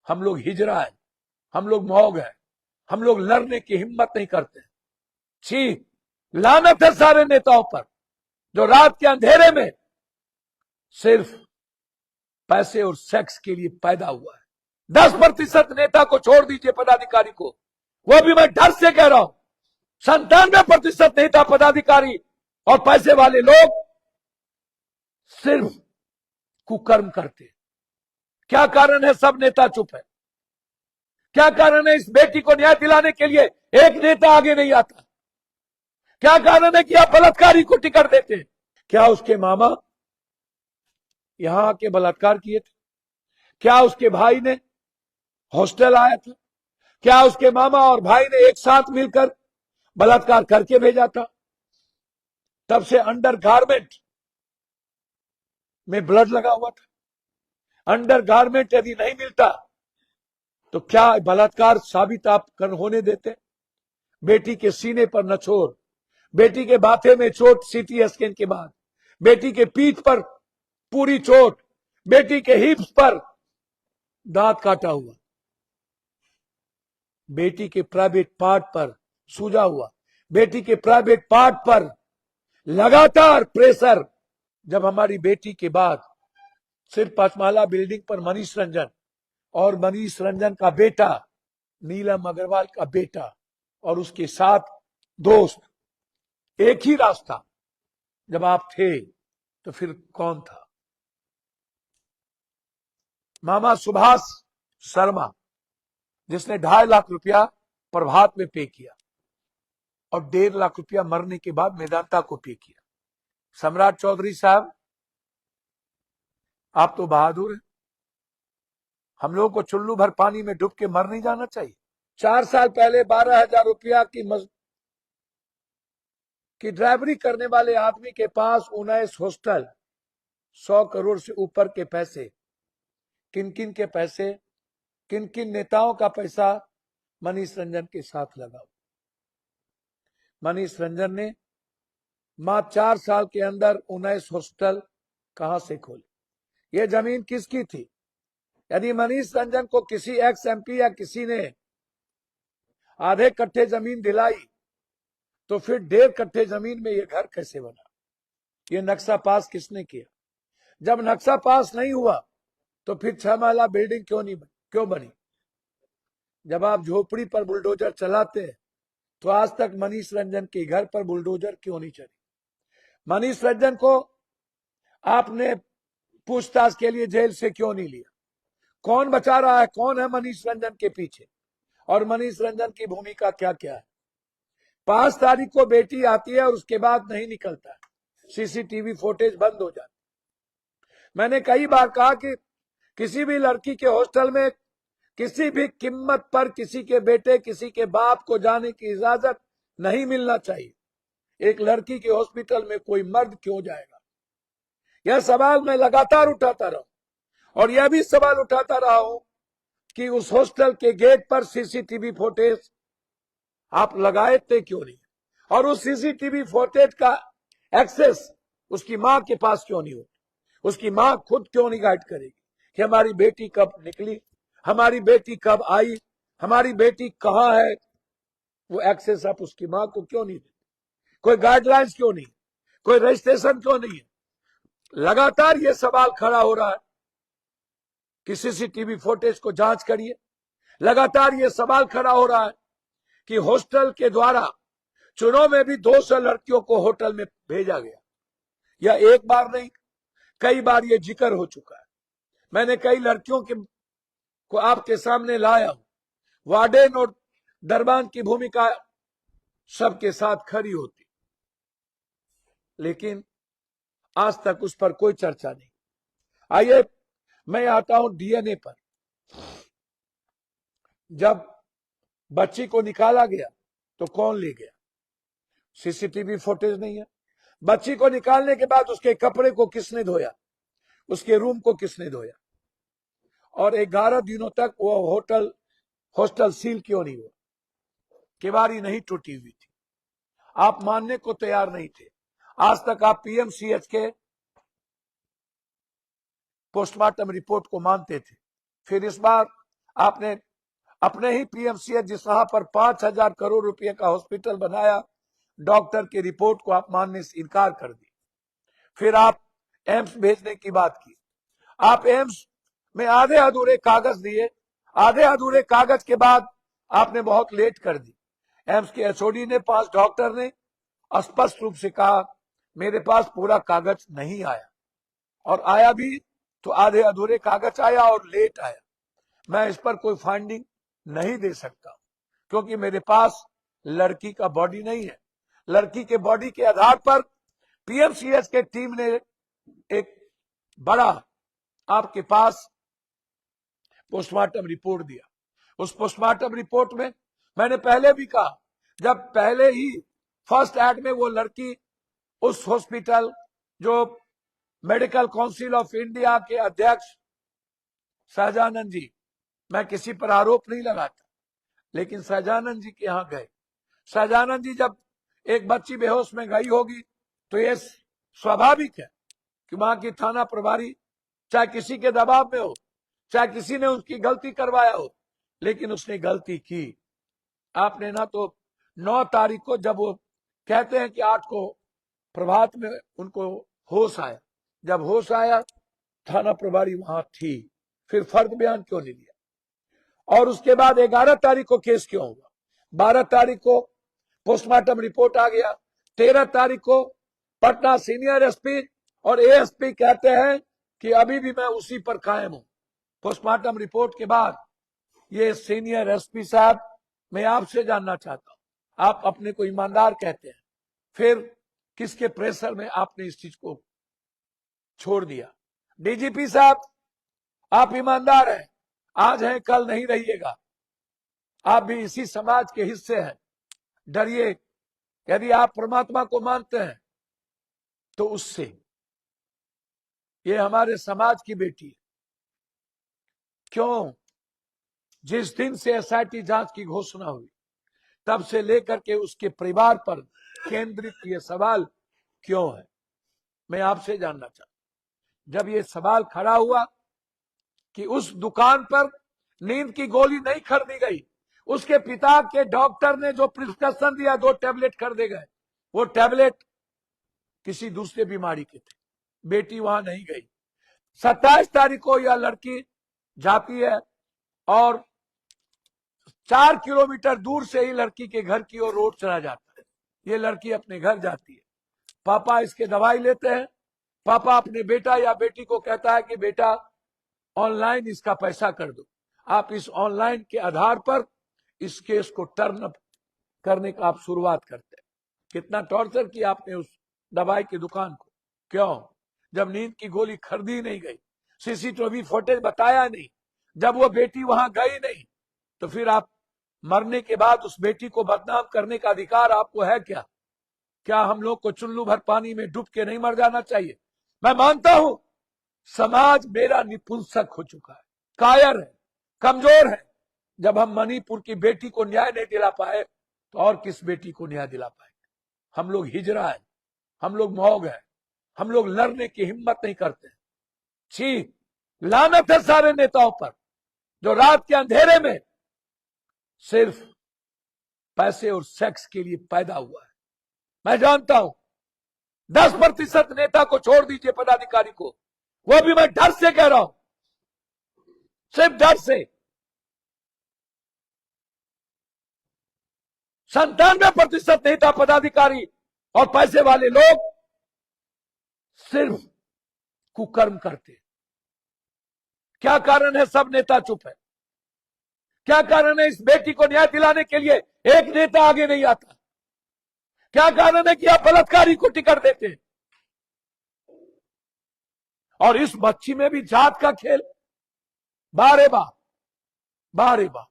हम लोग हिजरा है, हम लोग मौग है, हम लोग लड़ने की हिम्मत नहीं करते। छी, लानत है सारे नेताओं पर जो रात के अंधेरे में सिर्फ पैसे और सेक्स के लिए पैदा हुआ है। 10% नेता को छोड़ दीजिए, पदाधिकारी को, वो भी मैं डर से कह रहा हूं। 97% नेता, पदाधिकारी और पैसे वाले लोग सिर्फ कुकर्म करते। क्या कारण है सब नेता चुप है? क्या कारण है इस बेटी को न्याय दिलाने के लिए एक नेता आगे नहीं आता? क्या कारण है कि आप बलात्कारी को टिकट देते हैं? क्या उसके मामा यहां आके बलात्कार किए थे? क्या उसके भाई ने हॉस्टल आया था? क्या उसके मामा और भाई ने एक साथ मिलकर बलात्कार करके भेजा था? तब से अंडर गारमेंट में ब्लड लगा हुआ था। अंडर गारमेंट यदि नहीं मिलता तो क्या बलात्कार साबित आप कर होने देते? बेटी के सीने पर नछोर, बेटी के माथे में चोट सीटी स्कैन के बाद, बेटी के पीठ पर पूरी चोट, बेटी के हिप्स पर दांत काटा हुआ, बेटी के प्राइवेट पार्ट पर सूजा हुआ, बेटी के प्राइवेट पार्ट पर लगातार प्रेशर। जब हमारी बेटी के बाद सिर्फ 5 माला बिल्डिंग पर मनीष रंजन और मनीष रंजन का बेटा नीलम अग्रवाल का बेटा और उसके 7 दोस्त, एक ही रास्ता, जब आप थे तो फिर कौन था? मामा सुभाष शर्मा जिसने 2.5 लाख रुपया प्रभात में पे किया और 1.5 लाख रुपया मरने के बाद मेदांता को पे किया। सम्राट चौधरी साहब, आप तो बहादुर हैं। हम लोगों को चुल्लू भर पानी में डूब के मर नहीं जाना चाहिए। 4 साल पहले 12,000 रुपया की ड्राइवरी करने वाले आदमी के पास 19 हॉस्टल, 100 करोड़ से ऊपर के पैसे, किन किन के पैसे, किन किन नेताओं का पैसा मनीष रंजन के साथ लगा। मनीष रंजन ने मात्र 4 साल के अंदर 19 हॉस्टल कहां से खोले? ये जमीन किसकी थी? यदि मनीष रंजन को किसी एक्स एमपी या किसी ने आधे कट्ठे जमीन दिलाई तो फिर 1.5 कट्ठे जमीन में ये घर कैसे बना? ये नक्शा पास किसने किया? जब नक्शा पास नहीं हुआ तो फिर 6 माला बिल्डिंग क्यों बनी? जब आप झोपड़ी पर बुलडोजर चलाते हैं तो आज तक मनीष रंजन के घर पर बुलडोजर क्यों नहीं चली? मनीष रंजन को आपने पूछताछ के लिए जेल से क्यों नहीं लिया? कौन बचा रहा है? कौन है मनीष रंजन के पीछे? और मनीष रंजन की भूमिका क्या क्या है? 5 तारीख को बेटी आती है और उसके बाद नहीं निकलता है, सीसीटीवी फुटेज बंद हो जाती। मैंने कई बार कहा कि किसी भी लड़की के हॉस्टल में किसी भी कीमत पर किसी के बेटे, किसी के बाप को जाने की इजाजत नहीं मिलना चाहिए। एक लड़की के हॉस्पिटल में कोई मर्द क्यों जाएगा? यह सवाल मैं लगातार उठाता रहा और यह भी सवाल उठाता रहा हूं कि उस हॉस्टल के गेट पर सीसीटीवी फुटेज आप लगाए थे क्यों नहीं? और उस सीसीटीवी फुटेज का एक्सेस उसकी मां के पास क्यों नहीं होता? उसकी मां खुद क्यों नहीं गाइड करेगी कि हमारी बेटी कब निकली, हमारी बेटी कब आई, हमारी बेटी कहां है? वो एक्सेस आप उसकी मां को क्यों नहीं देते? कोई गाइडलाइंस क्यों नहीं? कोई रजिस्ट्रेशन क्यों नहीं है? लगातार ये सवाल खड़ा हो रहा है कि सीसीटीवी फुटेज को जांच करिए। लगातार ये सवाल खड़ा हो रहा है कि हॉस्टल के द्वारा चुनाव में भी 200 लड़कियों को होटल में भेजा गया। यह एक बार नहीं, कई बार ये जिक्र हो चुका है। मैंने कई लड़कियों को आपके सामने लाया हूं। वार्डन और दरबान की भूमिका सबके साथ खड़ी होती, लेकिन आज तक उस पर कोई चर्चा नहीं। आइए मैं आता हूं डीएनए पर। जब बच्ची को निकाला गया तो कौन ले गया? सीसीटीवी फुटेज नहीं है। बच्ची को निकालने के बाद उसके कपड़े को किसने धोया? उसके रूम को किसने धोया? और 11 दिनों तक वो हॉस्टल सील क्यों नहीं हुआ? केवाड़ी नहीं टूटी हुई थी। आप मानने को तैयार नहीं थे। आज तक आप पीएमसीएच के पोस्टमार्टम रिपोर्ट को मानते थे, फिर इस बार आपने अपने ही पीएमसीएच जिसहां पर 5,000 करोड़ रुपए का हॉस्पिटल बनाया, डॉक्टर की रिपोर्ट को आप मानने से इनकार कर दी। फिर आप एम्स भेजने की बात की। आप एम्स में आधे अधूरे कागज दिए, आधे अधूरे कागज के बाद आपने बहुत लेट कर दी। एम्स के एचओडी ने, 5 डॉक्टर ने स्पष्ट रूप से कहा मेरे पास पूरा कागज नहीं आया, और आया भी तो आधे अधूरे कागज आया और लेट आया। मैं इस पर कोई फाइंडिंग नहीं दे सकता क्योंकि मेरे पास लड़की का बॉडी नहीं है। लड़की के बॉडी के आधार पर पीएमसीएच के टीम ने एक बड़ा आपके पास पोस्टमार्टम रिपोर्ट दिया। उस पोस्टमार्टम रिपोर्ट में मैंने पहले भी कहा, जब पहले ही फर्स्ट एड में वो लड़की उस हॉस्पिटल, जो मेडिकल काउंसिल ऑफ इंडिया के अध्यक्ष सहजानंद जी, मैं किसी पर आरोप नहीं लगाता, लेकिन सहजानंद जी के यहां गए। सहजानंद जी जब एक बच्ची बेहोश में गई होगी तो ये स्वाभाविक है कि वहां की थाना प्रभारी चाहे किसी के दबाव में हो, चाहे किसी ने उसकी गलती करवाया हो, लेकिन उसने गलती की। आपने ना तो 9 तारीख को, जब वो कहते हैं कि 8 को प्रभात में उनको होश आया, जब होश आया थाना प्रभारी वहां थी, फिर फर्द बयान क्यों नहीं लिया? और उसके बाद 11 तारीख को केस क्यों हुआ? 12 तारीख को पोस्टमार्टम रिपोर्ट आ गया। 13 तारीख को पटना सीनियर एसपी और एएसपी कहते हैं कि अभी भी मैं उसी पर कायम हूं। पोस्टमार्टम रिपोर्ट के बाद ये सीनियर एसपी साहब, मैं आपसे जानना चाहता हूं, आप अपने को ईमानदार कहते हैं, फिर किसके प्रेशर में आपने इस चीज को छोड़ दिया? डीजीपी साहब, आप ईमानदार हैं, आज हैं कल नहीं रहिएगा, आप भी इसी समाज के हिस्से हैं। डरिए, यदि आप परमात्मा को मानते हैं तो उससे। ये हमारे समाज की बेटी है। क्यों? जिस दिन से एसआईटी जांच की घोषणा हुई तब से लेकर के उसके परिवार पर केंद्रित ये सवाल क्यों है, मैं आपसे जानना चाहता हूं। जब ये सवाल खड़ा हुआ कि उस दुकान पर नींद की गोली नहीं खरीदी गई, उसके पिता के डॉक्टर ने जो प्रिस्क्रिप्शन दिया 2 टैबलेट खरीदे गए, वो टैबलेट किसी दूसरे बीमारी के थे, बेटी वहां नहीं गई। 27 तारीख को यह लड़की जाती है और 4 किलोमीटर दूर से ही लड़की के घर की ओर रोड चला जाता है। ये लड़की अपने घर जाती है, पापा इसके दवाई लेते हैं। पापा अपने बेटा या बेटी को कहता है कि बेटा ऑनलाइन इसका पैसा कर दो। आप इस ऑनलाइन के आधार पर इस केस को टर्न अप करने का आप शुरुआत करते हैं। कितना टॉर्चर किया आपने उस दवाई की दुकान को, क्यों? जब नींद की गोली खरीदी नहीं गई, सीसीटीवी फुटेज बताया नहीं, जब वो बेटी वहां गई नहीं, तो फिर आप मरने के बाद उस बेटी को बदनाम करने का अधिकार आपको है क्या? क्या हम लोग को चुल्लू भर पानी में डूब के नहीं मर जाना चाहिए? मैं मानता हूं समाज मेरा निपुंसक हो चुका है, कायर है, कमजोर है। जब हम मणिपुर की बेटी को न्याय नहीं दिला पाए तो और किस बेटी को न्याय दिला पाएंगे? हम लोग हिजरा है, हम लोग मौग है, हम लोग लड़ने की हिम्मत नहीं करते। छी, लानत है सारे नेताओं पर जो रात के अंधेरे में सिर्फ पैसे और सेक्स के लिए पैदा हुआ है। मैं जानता हूं 10% नेता को छोड़ दीजिए, पदाधिकारी को, वो भी मैं डर से कह रहा हूं, सिर्फ डर से। 97% नेता, पदाधिकारी और पैसे वाले लोग सिर्फ कुकर्म करते। क्या कारण है सब नेता चुप है? क्या कारण है इस बेटी को न्याय दिलाने के लिए एक नेता आगे नहीं आता? क्या कारण है कि आप बलात्कारी को टिकट देते हैं? और इस बच्ची में भी जात का खेल। बारे बार, बारे बार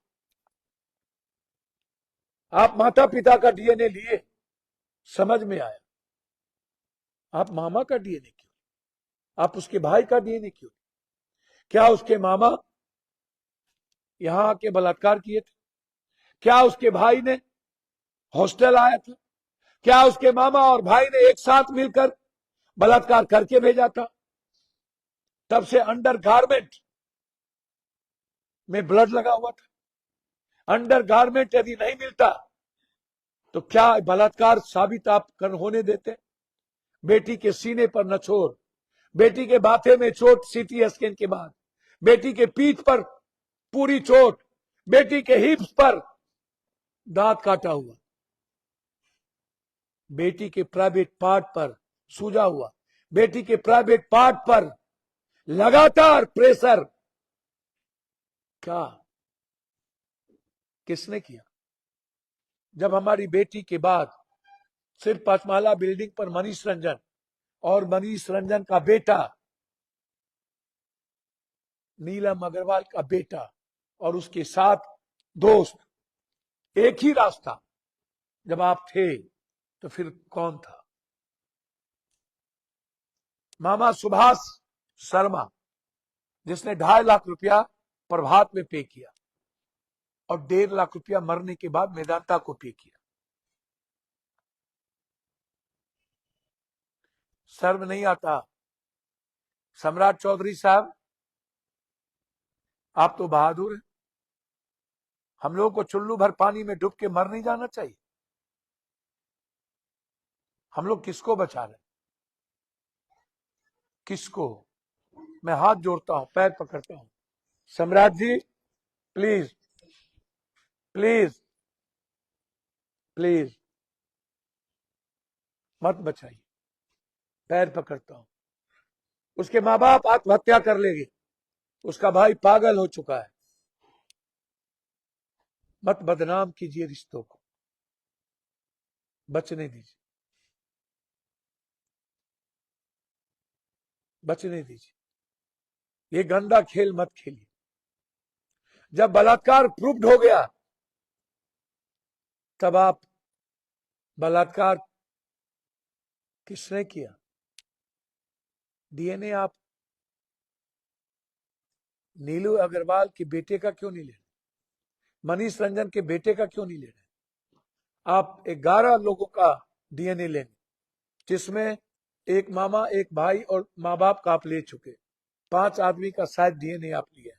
आप माता पिता का डीएनए लिए, समझ में आया, आप मामा का डीएनए क्यों? आप उसके भाई का डीएनए क्यों? क्या उसके मामा यहां आके बलात्कार किए थे? क्या उसके भाई ने हॉस्टल आया था? क्या उसके मामा और भाई ने एक साथ मिलकर बलात्कार करके भेजा था? तब से अंडर गारमेंट में ब्लड लगा हुआ था। अंडर गारमेंट यदि नहीं मिलता तो क्या बलात्कार साबित आप होने देते? बेटी के सीने पर नछोर, बेटी के माथे में चोट सीटी स्कैन के बाद, बेटी के पीठ पर पूरी चोट, बेटी के हिप्स पर दांत काटा हुआ, बेटी के प्राइवेट पार्ट पर सूजा हुआ, बेटी के प्राइवेट पार्ट पर लगातार प्रेशर। क्या किसने किया? जब हमारी बेटी के बाद सिर्फ 5 माला बिल्डिंग पर मनीष रंजन और मनीष रंजन का बेटा नीलम अग्रवाल का बेटा और उसके साथ दोस्त, एक ही रास्ता, जब आप थे तो फिर कौन था? मामा सुभाष शर्मा, जिसने 2.5 लाख रुपया प्रभात में पे किया और 1.5 लाख रुपया मरने के बाद मेदांता को पे किया। शर्म नहीं आता? सम्राट चौधरी साहब, आप तो बहादुर हैं। हम लोगों को चुल्लू भर पानी में डूब के मर नहीं जाना चाहिए। हम लोग किसको बचा रहे हैं? किसको? मैं हाथ जोड़ता हूं, पैर पकड़ता हूं। सम्राट जी, प्लीज प्लीज प्लीज मत बचाइए, पैर पकड़ता हूं। उसके माँ बाप आत्महत्या कर लेंगे, उसका भाई पागल हो चुका है। मत बदनाम कीजिए रिश्तों को, बचने दीजिए, बचने दीजिए। ये गंदा खेल मत खेलिए। जब बलात्कार प्रूव्ड हो गया तब आप बलात्कार किसने किया? डीएनए आप नीलू अग्रवाल के बेटे का क्यों नहीं ले रहे? मनीष रंजन के बेटे का क्यों नहीं ले रहे? आप 11 लोगों का डीएनए लेंगे, जिसमें एक मामा, एक भाई और माँ बाप का आप ले चुके। 5 आदमी का शायद डीएनए आप लिए।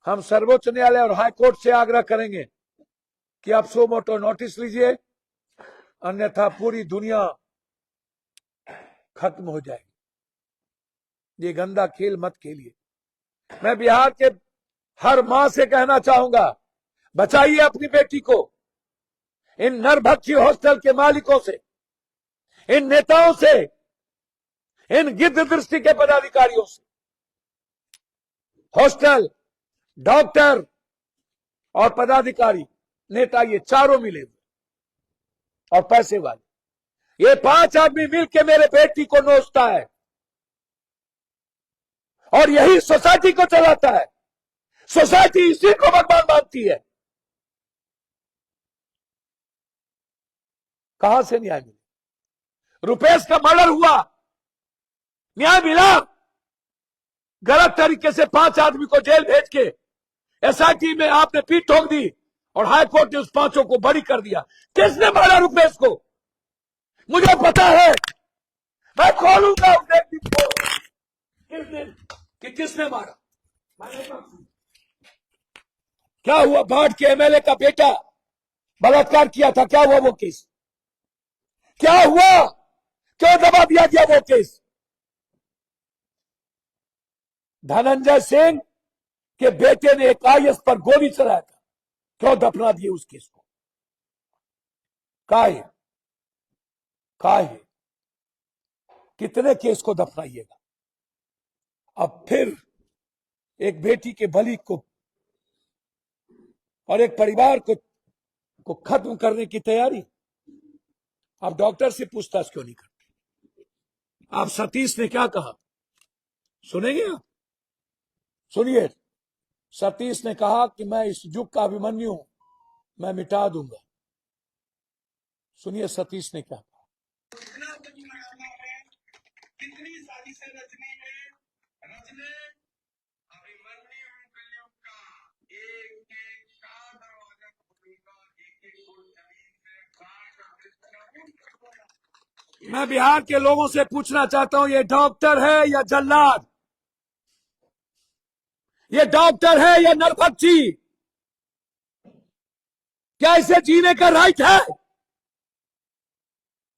हम सर्वोच्च न्यायालय और हाई कोर्ट से आग्रह करेंगे कि आप सो मोटो नोटिस लीजिए, अन्यथा पूरी दुनिया खत्म हो जाएगी। ये गंदा खेल मत खेलिए। मैं बिहार के हर मां से कहना चाहूंगा, बचाइए अपनी बेटी को इन नरभक्षी हॉस्टल के मालिकों से, इन नेताओं से, इन गिद्ध दृष्टि के पदाधिकारियों से। हॉस्टल, डॉक्टर और पदाधिकारी, नेता, ये चारों मिले हुए और पैसे वाले, ये 5 आदमी मिलकर मेरे बेटी को नोचता है और यही सोसाइटी को चलाता है। सोसाइटी इसी को भगवान मानती है। कहां से न्याय मिले? रुपेश का मर्डर हुआ, न्याय मिला? गलत तरीके से 5 आदमी को जेल भेज के एसआईटी में आपने पीठ ठोक दी और हाईकोर्ट ने उस 5 को बरी कर दिया। किसने मारा रुपेश को? मुझे पता है, मैं खोलूंगा उस व्यक्ति को किस दिन कि किसने मारा। क्या हुआ? भाट के एमएलए का बेटा बलात्कार किया था, क्या हुआ वो केस? क्या हुआ? क्यों दबा दिया गया वो केस? धनंजय सिंह के बेटे ने एक आईएएस पर गोली चलाया था, क्यों दफना दिए उस केस को? काहे? कितने केस को दफनाइएगा? अब फिर एक बेटी के बलि को और एक परिवार को खत्म करने की तैयारी। आप डॉक्टर से पूछताछ क्यों नहीं करते? आप सतीश ने क्या कहा सुनेंगे आप? सुनिए, सतीश ने कहा कि मैं इस युग का अभिमन्यु हूं, मैं मिटा दूंगा। सुनिए सतीश ने क्या कहा। कितनी साजिशें रचनी है, रचने अभिमन्यु कलयुग का एक एक का दरवाजा खोलूंगा, एक एक को जमीन से मैं बिहार के लोगों से पूछना चाहता हूं, ये डॉक्टर है या जल्लाद? ये डॉक्टर है या नरभक्षी जी? क्या इसे जीने का राइट है?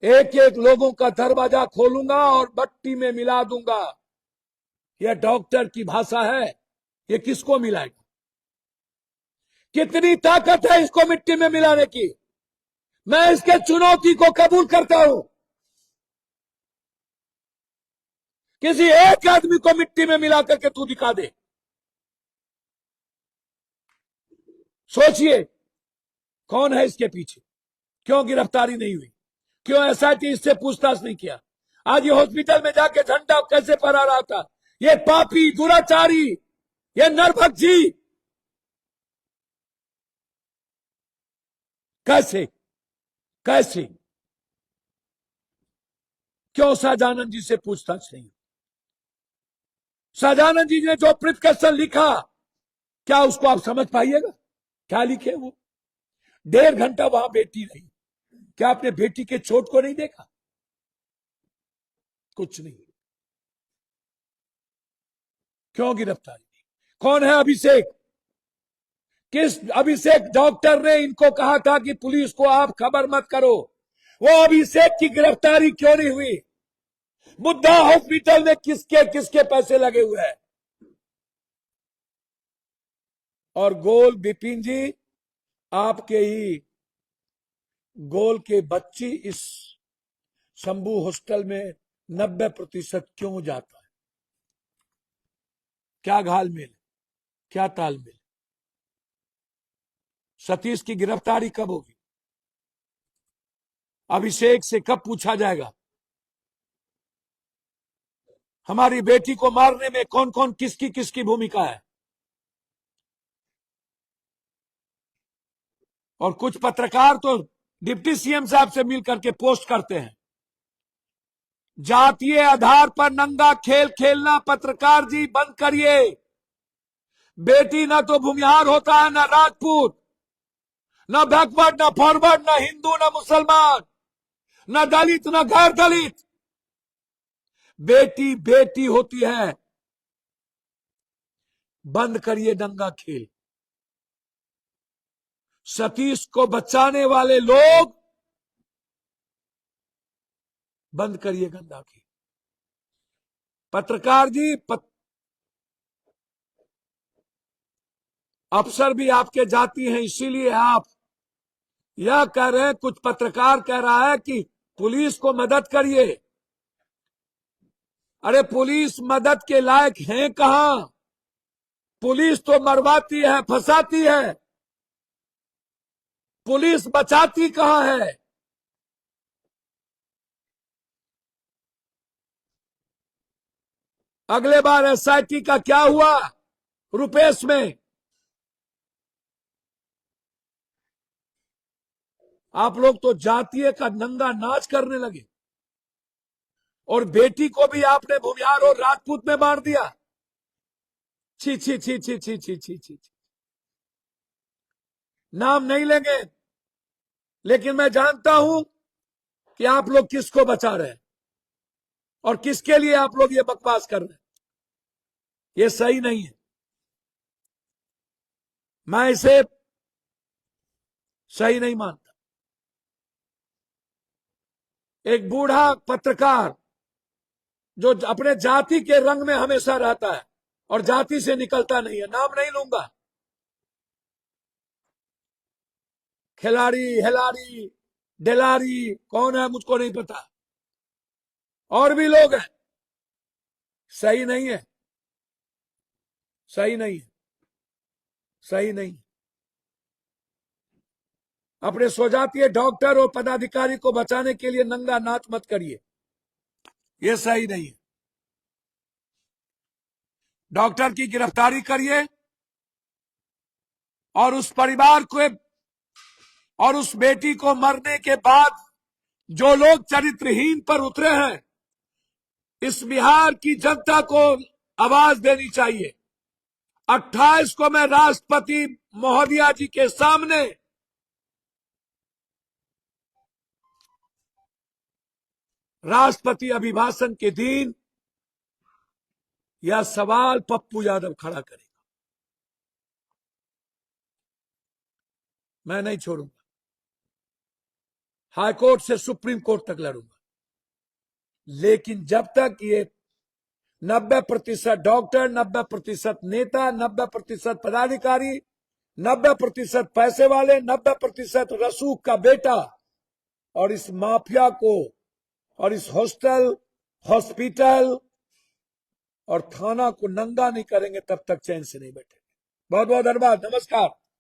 एक एक लोगों का दरवाजा खोलूंगा और मट्टी में मिला दूंगा। यह डॉक्टर की भाषा है। ये किसको मिलाएगा? कितनी ताकत है इसको मिट्टी में मिलाने की? मैं इसके चुनौती को कबूल करता हूं। किसी एक आदमी को मिट्टी में मिला करके तू दिखा दे। सोचिए कौन है इसके पीछे? क्यों गिरफ्तारी नहीं हुई? क्यों एसआईटी इससे पूछताछ नहीं किया? आज ये हॉस्पिटल में जाके झंडा कैसे फहरा रहा था? ये पापी, दुराचारी, ये नरभक्षी कैसे कैसे? क्यों शाहजानंद जी से पूछताछ नहीं? शाहजानंद जी ने जो प्रिस्क्रिप्शन लिखा, क्या उसको आप समझ पाइएगा? क्या लिखे वो? 1.5 घंटा वहां बेटी रही। क्या आपने बेटी के चोट को नहीं देखा? कुछ नहीं। क्यों गिरफ्तारी नहीं? कौन है अभिषेक? किस अभिषेक डॉक्टर ने इनको कहा था कि पुलिस को आप खबर मत करो? वो अभिषेक की गिरफ्तारी क्यों नहीं हुई? बुद्धा हॉस्पिटल में किसके किसके पैसे लगे हुए हैं? और गोल बिपिन जी, आपके ही गोल के बच्ची इस शंभू हॉस्टल में 90% क्यों जाता है? क्या घालमेल, क्या तालमेल? सतीश की गिरफ्तारी कब होगी? अभिषेक से कब पूछा जाएगा हमारी बेटी को मारने में कौन कौन किसकी किसकी भूमिका है? और कुछ पत्रकार तो डिप्टी सीएम साहब से मिलकर के पोस्ट करते हैं, जातीय आधार पर नंगा खेल खेलना पत्रकार जी बंद करिए। बेटी ना तो भूमिहार होता है, ना राजपूत, ना बैकवर्ड, ना फॉरवर्ड, ना हिंदू, ना मुसलमान, ना दलित, ना गैर दलित। बेटी बेटी होती है। बंद करिए नंगा खेल। सतीश को बचाने वाले लोग, बंद करिए गंदा खेल। पत्रकार जी, अफसर भी आपके जाति हैं, इसीलिए आप यह कह रहे हैं। कुछ पत्रकार कह रहा है कि पुलिस को मदद करिए। अरे पुलिस मदद के लायक है कहां? पुलिस तो मरवाती है, फंसाती है। पुलिस बचाती कहां है? अगले बार एसआईटी का क्या हुआ रुपेश में? आप लोग तो जातीय का नंगा नाच करने लगे, और बेटी को भी आपने भूमिहार और राजपूत में बांट दिया। छी छी छी छी छी छी छी छी। नाम नहीं लेंगे, लेकिन मैं जानता हूं कि आप लोग किसको बचा रहे हैं और किसके लिए आप लोग ये बकवास कर रहे हैं। ये सही नहीं है। मैं इसे सही नहीं मानता। एक बूढ़ा पत्रकार जो अपने जाति के रंग में हमेशा रहता है और जाति से निकलता नहीं है, नाम नहीं लूंगा, खिलाड़ी हिलारी डेलारी कौन है मुझको नहीं पता, और भी लोग हैं, सही नहीं है, सही नहीं है, सही नहीं। अपने स्वजातीय डॉक्टर और पदाधिकारी को बचाने के लिए नंगा नाच मत करिए, यह सही नहीं है। डॉक्टर की गिरफ्तारी करिए और उस परिवार को और उस बेटी को मरने के बाद जो लोग चरित्रहीन पर उतरे हैं, इस बिहार की जनता को आवाज देनी चाहिए। 28 को मैं राष्ट्रपति महोदया जी के सामने राष्ट्रपति अभिभाषण के दिन यह सवाल पप्पू यादव खड़ा करेगा। मैं नहीं छोड़ूंगा, हाई कोर्ट से सुप्रीम कोर्ट तक लड़ूंगा। लेकिन जब तक ये 90% डॉक्टर, 90% नेता, 90% पदाधिकारी, 90% पैसे वाले, 90% रसूख का बेटा और इस माफिया को और इस हॉस्टल, हॉस्पिटल और थाना को नंगा नहीं करेंगे, तब तक चैन से नहीं बैठेंगे। बहुत बहुत धन्यवाद, नमस्कार।